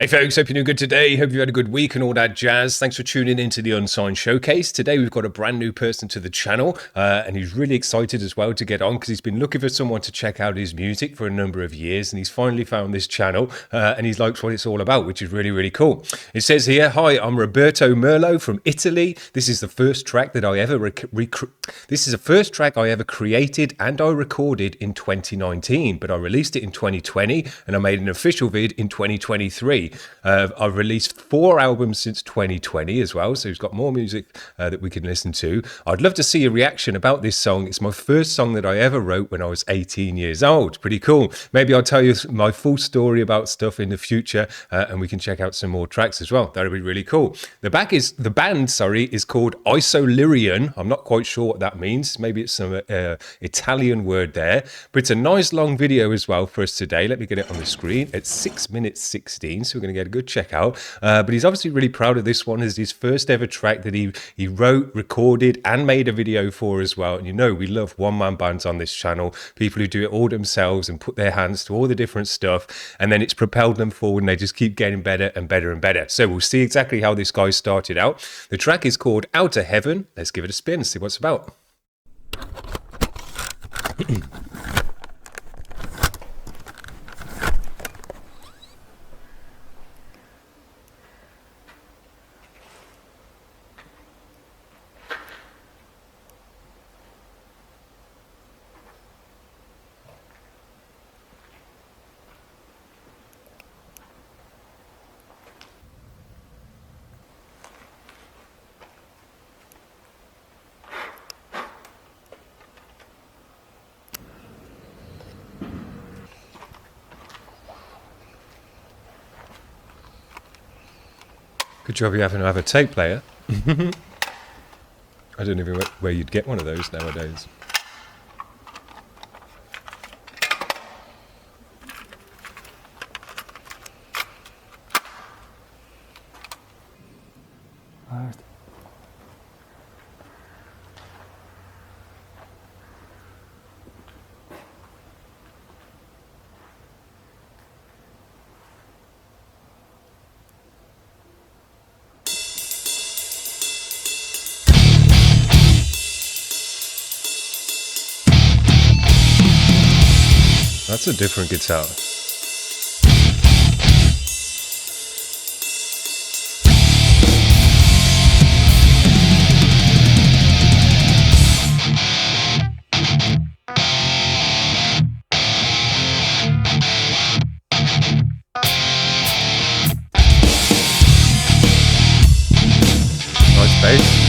Hey folks, hope you're doing good today. Hope you had a good week and all that jazz. Thanks for tuning into the Unsigned Showcase. Today we've got a brand new person to the channel and he's really excited as well to get on because he's been looking for someone to check out his music for a number of years and he's finally found this channel and he likes what it's all about, which is really, really cool. It says here, "Hi, I'm Roberto Merlo from Italy. This is the first track that I ever created and I recorded in 2019, but I released it in 2020 and I made an official vid in 2023. I've released 4 albums since 2020 as well, so he's got more music that we can listen to. I'd love to see a reaction about this song. It's my first song that I ever wrote when I was 18 years old. Pretty cool. Maybe I'll tell you my full story about stuff in the future and we can check out some more tracks as well. That'd be really cool. The band is called Isolirion. I'm not quite sure what that means. Maybe it's some Italian word there, but it's a nice long video as well for us today. Let me get it on the screen. It's 6 minutes 16, so we're going to get a good check out. But he's obviously really proud of this one. It's his first ever track that he wrote, recorded, and made a video for as well. And you know, we love one-man bands on this channel, people who do it all themselves and put their hands to all the different stuff, and then it's propelled them forward and they just keep getting better and better and better. So we'll see exactly how this guy started out. The track is called Outer Heaven. Let's give it a spin and see what it's about. Good job you happen to have a tape player. I don't know where you'd get one of those nowadays. That's a different guitar. Nice bass.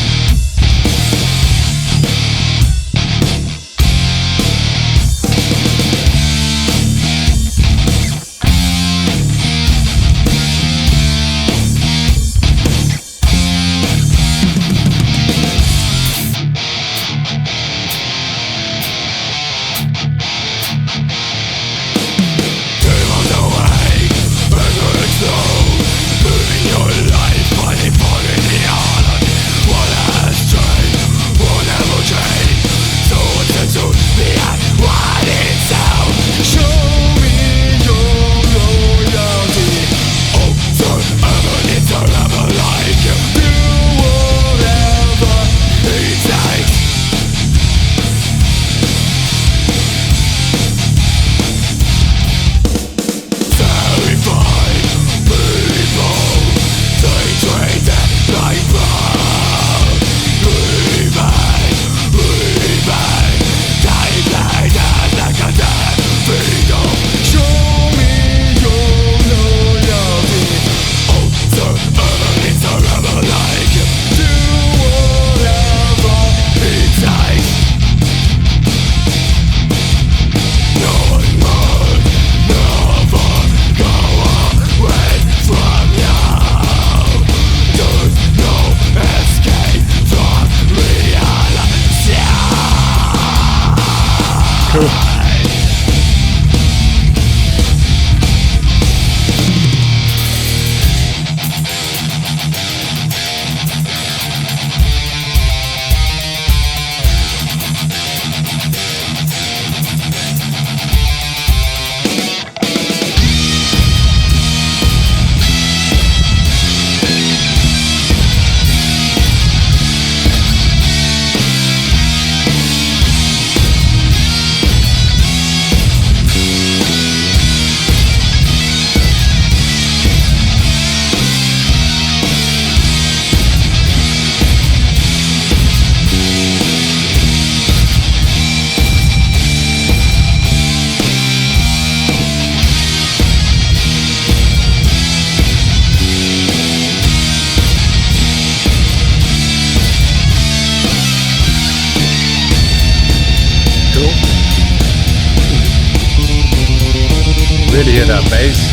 really hear that bass.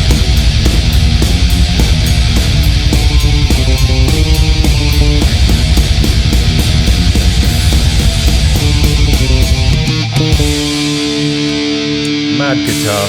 Mad guitar.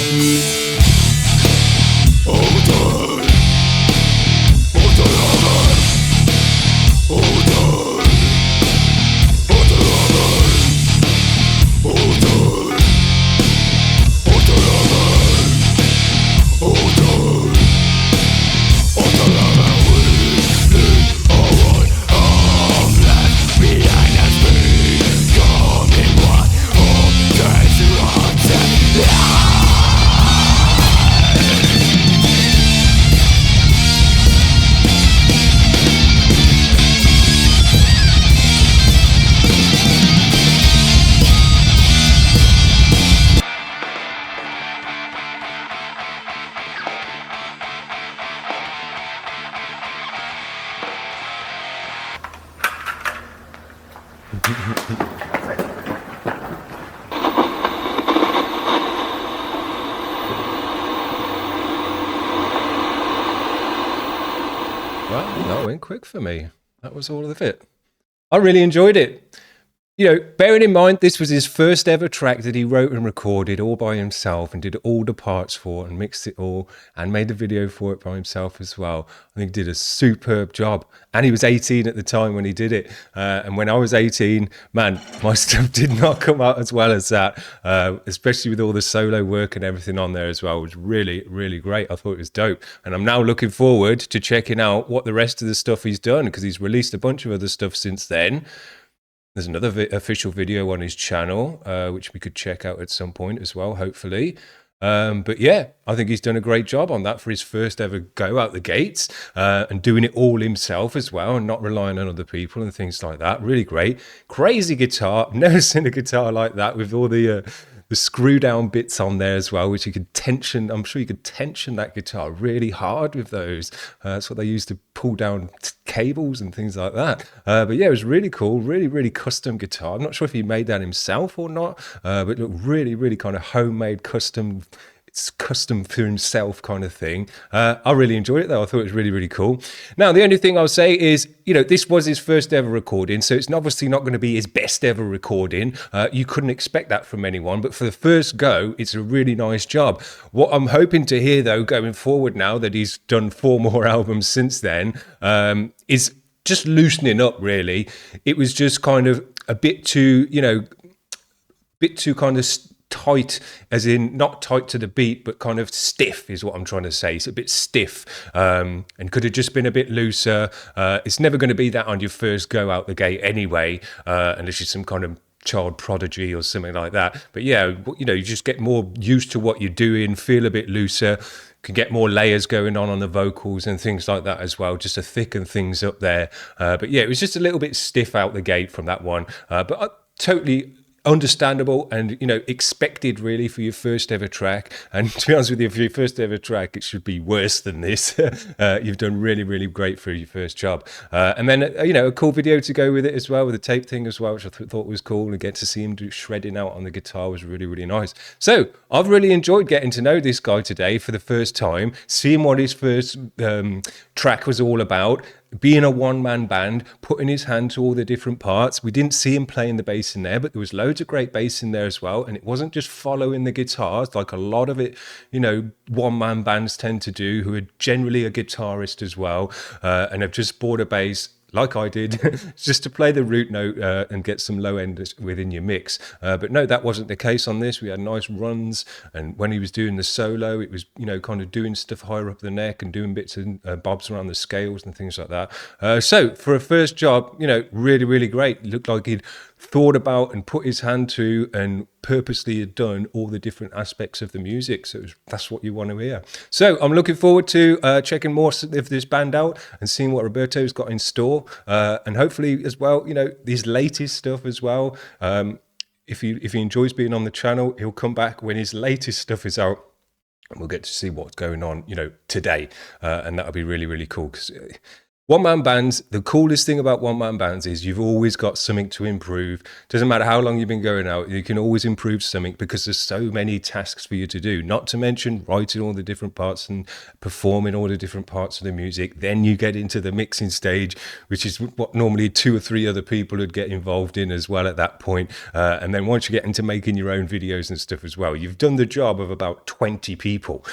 Well, that went quick for me. That was all of it. I really enjoyed it. You know, bearing in mind this was his first ever track that he wrote and recorded all by himself and did all the parts for and mixed it all and made the video for it by himself as well. I think he did a superb job. And he was 18 at the time when he did it. And when I was 18, man, my stuff did not come out as well as that, especially with all the solo work and everything on there as well. It was really, really great. I thought it was dope. And I'm now looking forward to checking out what the rest of the stuff he's done, because he's released a bunch of other stuff since then. There's another official video on his channel, which we could check out at some point as well, hopefully. But yeah, I think he's done a great job on that for his first ever go out the gates, and doing it all himself as well and not relying on other people and things like that. Really great. Crazy guitar. I've never seen a guitar like that with all the screw down bits on there as well, which you could tension. I'm sure you could tension that guitar really hard with those. That's what they used to pull down cables and things like that. But yeah, it was really cool. Really, really custom guitar. I'm not sure if he made that himself or not, but it looked really, really kind of homemade, custom. It's custom for himself kind of thing. I really enjoyed it though. I thought it was really, really cool. Now, the only thing I'll say is, you know, this was his first ever recording, so it's obviously not going to be his best ever recording. You couldn't expect that from anyone, but for the first go, it's a really nice job. What I'm hoping to hear though, going forward now that he's done 4 more albums since then, is just loosening up really. It was just kind of a bit too, you know, kind of tight, as in not tight to the beat, but kind of stiff is what I'm trying to say. It's a bit stiff, and could have just been a bit looser. It's never going to be that on your first go out the gate anyway, unless you're some kind of child prodigy or something like that. But yeah, you know, you just get more used to what you're doing, feel a bit looser, can get more layers going on the vocals and things like that as well, just to thicken things up there. But yeah, it was just a little bit stiff out the gate from that one, but totally understandable and, you know, expected really for your first ever track. And to be honest with you, for your first ever track, it should be worse than this. You've done really, really great for your first job. And then, you know, a cool video to go with it as well, with the tape thing as well, which I thought was cool. And get to see him do shredding out on the guitar was really, really nice. So I've really enjoyed getting to know this guy today for the first time, seeing what his first track was all about, being a one-man band, putting his hand to all the different parts. We didn't see him playing the bass in there, but there was loads of great bass in there as well. And it wasn't just following the guitars like a lot of it, you know, one-man bands tend to do, who are generally a guitarist as well, and have just bought a bass like I did, just to play the root note and get some low end within your mix. But no, that wasn't the case on this. We had nice runs, and when he was doing the solo, it was, you know, kind of doing stuff higher up the neck and doing bits and bobs around the scales and things like that. So for a first job, you know, really, really great. It looked like he'd thought about and put his hand to and purposely had done all the different aspects of the music. So that's what you want to hear. So I'm looking forward to checking more of this band out and seeing what Roberto's got in store, and hopefully as well, you know, his latest stuff as well. If he enjoys being on the channel, he'll come back when his latest stuff is out, and we'll get to see what's going on, you know, today, and that'll be really, really cool, because One-man bands, the coolest thing about one-man bands is you've always got something to improve. Doesn't matter how long you've been going out, you can always improve something because there's so many tasks for you to do. Not to mention writing all the different parts and performing all the different parts of the music. Then you get into the mixing stage, which is what normally 2 or 3 other people would get involved in as well at that point. And then once you get into making your own videos and stuff as well, you've done the job of about 20 people.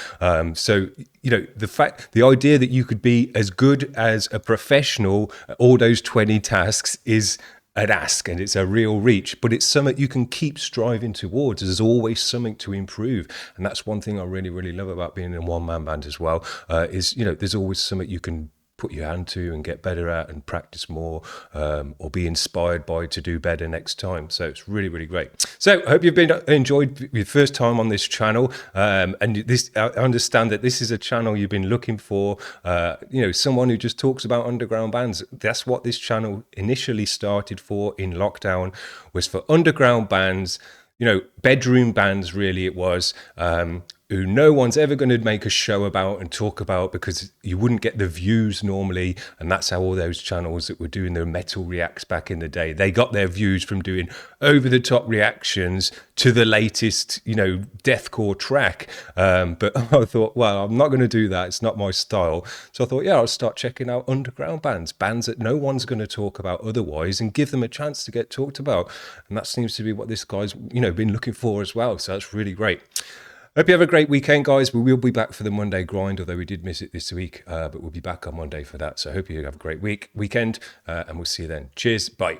So, you know, the idea that you could be as good as a professional at all those 20 tasks is an ask, and it's a real reach, but it's something you can keep striving towards. There's always something to improve, and that's one thing I really, really love about being in a one-man band as well, is, you know, there's always something you can put your hand to and get better at and practice more, or be inspired by to do better next time. So it's really, really great. So I hope you've enjoyed your first time on this channel, and this, I understand that this is a channel you've been looking for, you know, someone who just talks about underground bands. That's what this channel initially started for in lockdown, was for underground bands, you know, bedroom bands really it was, who no one's ever going to make a show about and talk about because you wouldn't get the views normally. And that's how all those channels that were doing their metal reacts back in the day, they got their views from doing over-the-top reactions to the latest, you know, deathcore track. But I thought, well, I'm not going to do that. It's not my style. So I thought, yeah, I'll start checking out underground bands that no one's going to talk about otherwise, and give them a chance to get talked about. And that seems to be what this guy's, you know, been looking for as well. So that's really great. Hope you have a great weekend, guys. We will be back for the Monday grind, although we did miss it this week, but we'll be back on Monday for that. So I hope you have a great weekend, and we'll see you then. Cheers. Bye.